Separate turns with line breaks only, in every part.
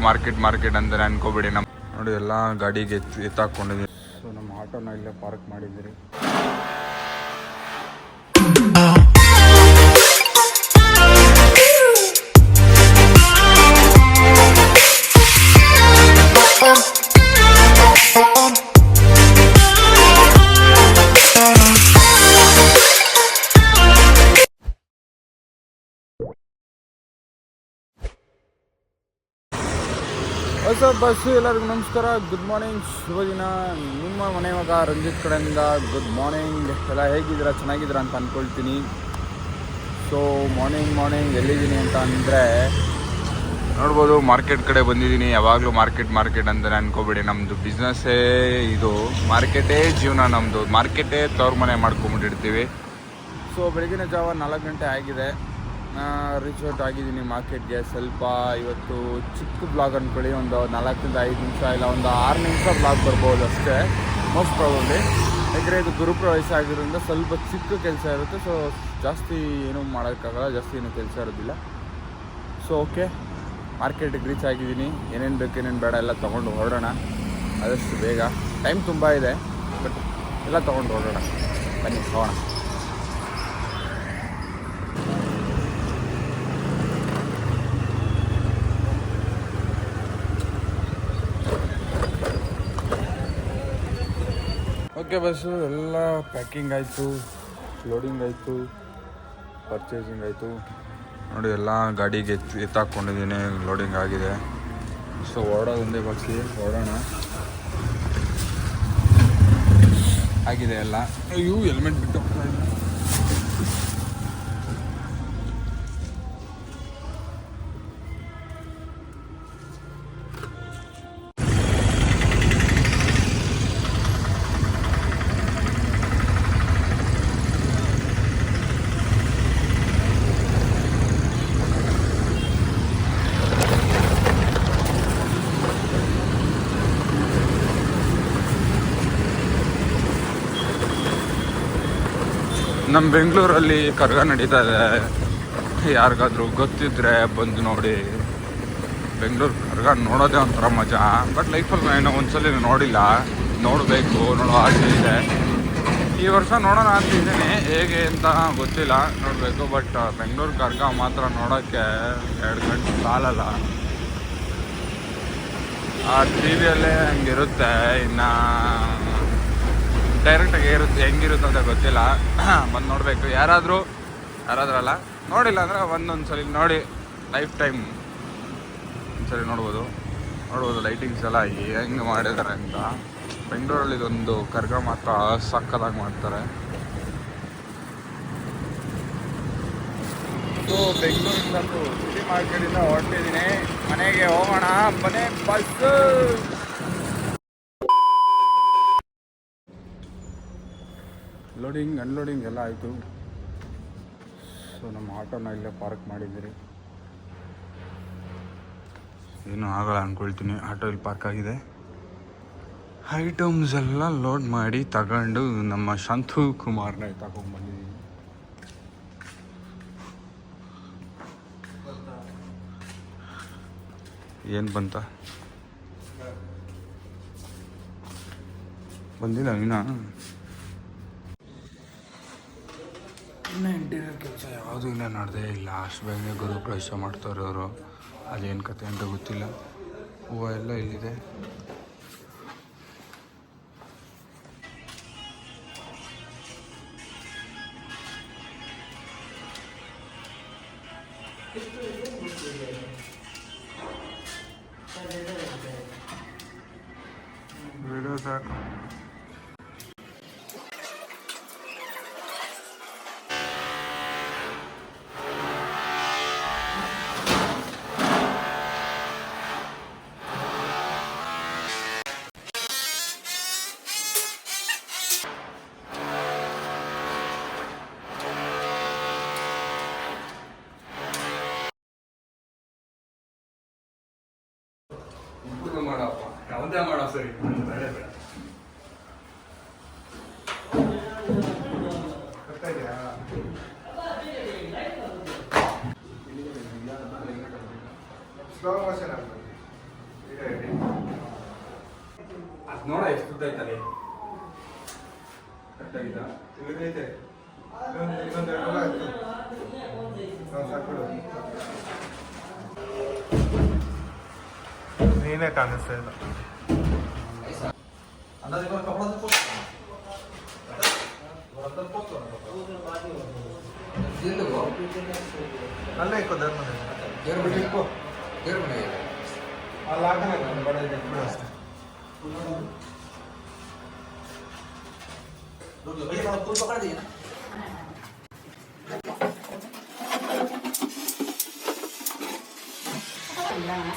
Market ಅಂದರೆ ಅನ್ಕೋಬೇಡಿ. ನಮ್ಮ ನೋಡಿ ಎಲ್ಲ ಗಾಡಿಗೆ ಎತ್ತಾಕೊಂಡಿದ್ದೀವಿ. ಸೊ ನಮ್ಮ ಆಟೋನ ಇಲ್ಲೇ ಪಾರ್ಕ್ ಮಾಡಿದ್ದೀರಿ. ಬಸ್ಸು ಎಲ್ಲರಿಗೂ ನಮಸ್ಕಾರ, ಗುಡ್ ಮಾರ್ನಿಂಗ್, ಶುಭ ದಿನ. ನಿಮ್ಮ ಮನೆ ಮಗ ರಂಜಿತ್ ಕಡೆಯಿಂದ ಗುಡ್ ಮಾರ್ನಿಂಗ್. ಎಲ್ಲ ಹೇಗಿದ್ದೀರಾ, ಚೆನ್ನಾಗಿದ್ದೀರಾ ಅಂತ ಅಂದ್ಕೊಳ್ತೀನಿ. ಸೊ ಮಾರ್ನಿಂಗ್ ಎಲ್ಲಿದ್ದೀನಿ ಅಂತ ಅಂದರೆ ನೋಡ್ಬೋದು, ಮಾರ್ಕೆಟ್ ಕಡೆ ಬಂದಿದ್ದೀನಿ. ಯಾವಾಗಲೂ ಮಾರ್ಕೆಟ್ ಅಂದರೆ ಅನ್ಕೋಬೇಡಿ, ನಮ್ಮದು ಬಿಸ್ನೆಸ್ಸೇ ಇದು, ಮಾರ್ಕೆಟೇ ಜೀವನ ನಮ್ಮದು, ಮಾರ್ಕೆಟೇ ತವ್ರ ಮನೆ ಮಾಡ್ಕೊಂಬಿಟ್ಟಿರ್ತೀವಿ. ಸೊ ಬೆಳಗಿನ ಜಾವ 4 ಗಂಟೆ ಆಗಿದೆ, ರೀಚ್ ಔಟ್ ಆಗಿದ್ದೀನಿ ಮಾರ್ಕೆಟ್ಗೆ. ಸ್ವಲ್ಪ ಇವತ್ತು ಚಿಕ್ಕ ಬ್ಲಾಗ್ ಅಂದ್ಕೊಳ್ಳಿ, ಒಂದು 4 ರಿಂದ 5 ನಿಮಿಷ, ಇಲ್ಲ ಒಂದು 6 ನಿಮಿಷ ಬ್ಲಾಗ್ ಬರ್ಬೋದು ಅಷ್ಟೇ, ಮೋಸ್ಟ್ ಪ್ರಾಬಬ್ಲಿ. ಯಾಕಂದರೆ ಇದು ಗುರುಪ್ರವೇಶ ಆಗಿರೋದ್ರಿಂದ ಸ್ವಲ್ಪ ಚಿಕ್ಕ ಕೆಲಸ ಇರುತ್ತೆ. ಸೊ ಜಾಸ್ತಿ ಏನೂ ಮಾಡೋಕ್ಕಾಗಲ್ಲ, ಜಾಸ್ತಿ ಏನೂ ಕೆಲಸ ಇರೋದಿಲ್ಲ. ಸೊ ಓಕೆ, ಮಾರ್ಕೆಟಿಗೆ ರೀಚ್ ಆಗಿದ್ದೀನಿ. ಏನೇನು ಬೇಕು ಏನೇನು ಬೇಡ ಎಲ್ಲ ತೊಗೊಂಡು ಹೊರಡೋಣ ಆದಷ್ಟು ಬೇಗ. ಟೈಮ್ ತುಂಬ ಇದೆ, ಬಟ್ ಎಲ್ಲ ತೊಗೊಂಡು ಹೊರಡೋಣ, ಬನ್ನಿ ಹೋಗೋಣ. ಓಕೆ, ಬಸ್ಸು ಎಲ್ಲ ಪ್ಯಾಕಿಂಗ್ ಆಯಿತು, ಲೋಡಿಂಗ್ ಆಯಿತು, ಪರ್ಚೇಸಿಂಗ್ ಆಯಿತು. ನೋಡಿ ಎಲ್ಲ ಗಾಡಿಗೆ ಎತ್ತಾಕೊಂಡಿದ್ದೀನಿ, ಲೋಡಿಂಗ್ ಆಗಿದೆ. ಸೊ ಹೊರಡೋದೊಂದೇ ಬಾಕಿ, ಹೊರಡೋಣ. ಆಗಿದೆ ಎಲ್ಲ. ಅಯ್ಯೋ ಹೆಲ್ಮೆಟ್ ಬಿಟ್ಟು ಹೋಗ್ತಾ ಇಲ್ಲ. ನಮ್ಮ ಬೆಂಗಳೂರಲ್ಲಿ ಕರ್ಗ ನಡೀತಾ ಇದೆ, ಯಾರಿಗಾದ್ರೂ ಗೊತ್ತಿದ್ರೆ ಬಂದು ನೋಡಿ. ಬೆಂಗಳೂರು ಕರ್ಗ ನೋಡೋದೇ ಒಂಥರ ಮಜಾ, ಬಟ್ ಲೈಫಲ್ಲಿ ನಾನು ಒಂದ್ಸಲ ನೋಡಿಲ್ಲ, ನೋಡಬೇಕು, ನೋಡೋ ಆಸೆ ಇದೆ. ಈ ವರ್ಷ ನೋಡೋಣ ಅಂತಿದ್ದೀನಿ, ಹೇಗೆ ಅಂತ ಗೊತ್ತಿಲ್ಲ, ನೋಡಬೇಕು. ಬಟ್ ಬೆಂಗಳೂರು ಕರ್ಗ ಮಾತ್ರ ನೋಡೋಕ್ಕೆ 2 ಗಂಟೆ ಸಾಲಲ್ಲ. ಆ ಟಿ ವಿಯಲ್ಲೇ ಹಂಗಿರುತ್ತೆ, ಇನ್ನು ಡೈರೆಕ್ಟಾಗಿ ಇರುತ್ತೆ, ಹೆಂಗಿರುತ್ತೆ ಅಂತ ಗೊತ್ತಿಲ್ಲ, ಬಂದು ನೋಡಬೇಕು. ಯಾರಾದ್ರಲ್ಲ ನೋಡಿಲ್ಲ ಅಂದರೆ ಒಂದೊಂದ್ಸಲಿ ನೋಡಿ, ಲೈಫ್ ಟೈಮ್ ಒಂದ್ಸಲಿ ನೋಡ್ಬೋದು. ಲೈಟಿಂಗ್ಸ್ ಎಲ್ಲ ಹೆಂಗೆ ಮಾಡಿದ್ದಾರೆ ಅಂತ. ಬೆಂಗಳೂರಲ್ಲಿ ಇದೊಂದು ಕರ್ಗ ಮಾತ್ರ ಸಕ್ಕದಾಗಿ ಮಾಡ್ತಾರೆ. ಸೊ ಬೆಂಗಳೂರಿಂದ ಸಿಟಿ ಮಾರ್ಕೆಟಿಂದ ಹೊರಟಿದ್ದೀನಿ, ಮನೆಗೆ ಹೋಗೋಣ, ಮನೆ ಬಸ್ಸು. ಲೋಡಿಂಗ್ ಅನ್ಲೋಡಿಂಗ್ ಎಲ್ಲ ಆಯಿತು. ಸೊ ನಮ್ಮ ಆಟೋನ ಇಲ್ಲೇ ಪಾರ್ಕ್ ಮಾಡಿದ್ದೀರಿ. ಏನೂ ಆಗಲ್ಲ ಅಂದ್ಕೊಳ್ತೀನಿ, ಆಟೋ ಇಲ್ಲಿ ಪಾರ್ಕ್ ಆಗಿದೆ. ಐಟಮ್ಸ್ ಎಲ್ಲ ಲೋಡ್ ಮಾಡಿ ತಗೊಂಡು ನಮ್ಮ ಶಾಂತು ಕುಮಾರ್ನ ತಗೊಂಡ್ಬಂದಿದ್ದೀನಿ. ಏನು ಬಂದಿಲ್ಲ ಇನ್ನು ಇಂಟೀರಿಯರ್ ಕೆಲಸ ಯಾವುದೂ ಇಲ್ಲ, ನಡೆದೇ ಇಲ್ಲ. ಅಷ್ಟು ಬೇಗನೆ ಗೃಹಪ್ರವೇಶ ಮಾಡ್ತಾರೆ ಅವರು, ಅದೇನು ಕತೆ ಅಂತ ಗೊತ್ತಿಲ್ಲ. ಹೂವು ಎಲ್ಲ ಇಲ್ಲಿದೆ. ವಿಡಿಯೋ ಸಾಕು. ಮಾಡಪ್ಪ, ಯಾವುದೇ ಮಾಡೋ ಸರಿ, ಬೇಡ ಬೇಡ. ಸ್ಲೋ ಮೋಷನ್ ಆಗ್ತದೆ. ನೋಡ ಎಷ್ಟು ಉದ್ದ ಐತಲ್ಲಿ ಕರೆಕ್ಟಾಗಿದ್ದ
ಇವನೈತೆ ನೀನೇ ಕಾಣಿಸ್ತಾ ಇಲ್ಲ ಅಲ್ಲೇ ಇಕ್ಕೋ ದೇವ್ರ ಮನೆ ಅಲ್ಲಿ ಹಾಕಲ್ಲ ಬಡ ಇದೆ ಅಷ್ಟೇ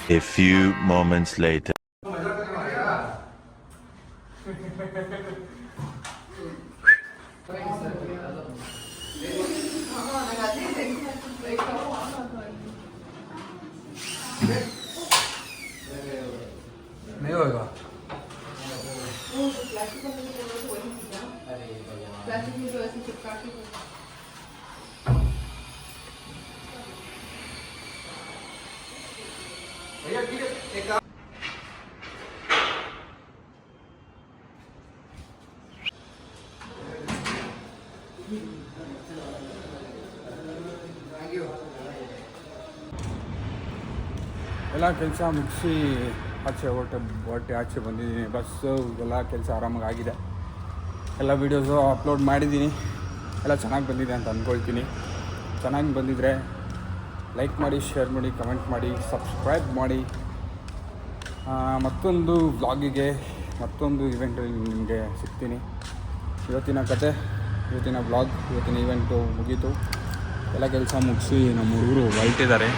A few moments later.
नहीं होगा ಎಲ್ಲ ಕೆಲಸ ಮುಗಿಸಿ ಆಚೆ ಹೊಟ್ಟೆ ಆಚೆ ಬಂದಿದ್ದೀನಿ. ಬಸ್ಸು ಎಲ್ಲ ಕೆಲಸ ಆರಾಮಾಗಿ ಆಗಿದೆ. ಎಲ್ಲ ವೀಡಿಯೋಸು ಅಪ್ಲೋಡ್ ಮಾಡಿದ್ದೀನಿ. ಎಲ್ಲ ಚೆನ್ನಾಗಿ ಬಂದಿದೆ ಅಂತ ಅಂದ್ಕೊಳ್ತೀನಿ. ಚೆನ್ನಾಗಿ ಬಂದಿದ್ದರೆ ಲೈಕ್ ಮಾಡಿ, ಶೇರ್ ಮಾಡಿ, ಕಮೆಂಟ್ ಮಾಡಿ, ಸಬ್ಸ್ಕ್ರೈಬ್ ಮಾಡಿ. ಮತ್ತೊಂದು ವ್ಲಾಗಿಗೆ, ಮತ್ತೊಂದು ಇವೆಂಟಲ್ಲಿ ನಿಮಗೆ ಸಿಗ್ತೀನಿ. ಇವತ್ತಿನ ಕತೆ, ಇವತ್ತಿನ ವ್ಲಾಗ್, ಇವತ್ತಿನ ಇವೆಂಟು ಮುಗೀತು. ಎಲ್ಲ ಕೆಲಸ ಮುಗಿಸಿ ನಮ್ಮ ಹುಡುಗರು ಹೊರಟಿದ್ದಾರೆ.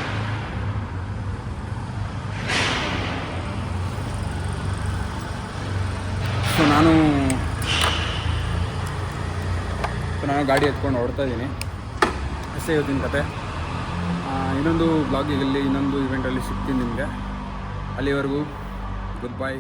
ಸೊ ನಾನು ಗಾಡಿ ಎತ್ಕೊಂಡು ಹೊರಡ್ತಾ ಇದ್ದೀನಿ. ಅಷ್ಟೇ ಇವತ್ತಿನ ಕತೆ. ಇನ್ನೊಂದು ಬ್ಲಾಗಿಗಲ್ಲಿ, ಇನ್ನೊಂದು ಇವೆಂಟಲ್ಲಿ ಸಿಗ್ತೀನಿ ನಿಮಗೆ. ಅಲ್ಲಿವರೆಗೂ ಗುಡ್ ಬೈ.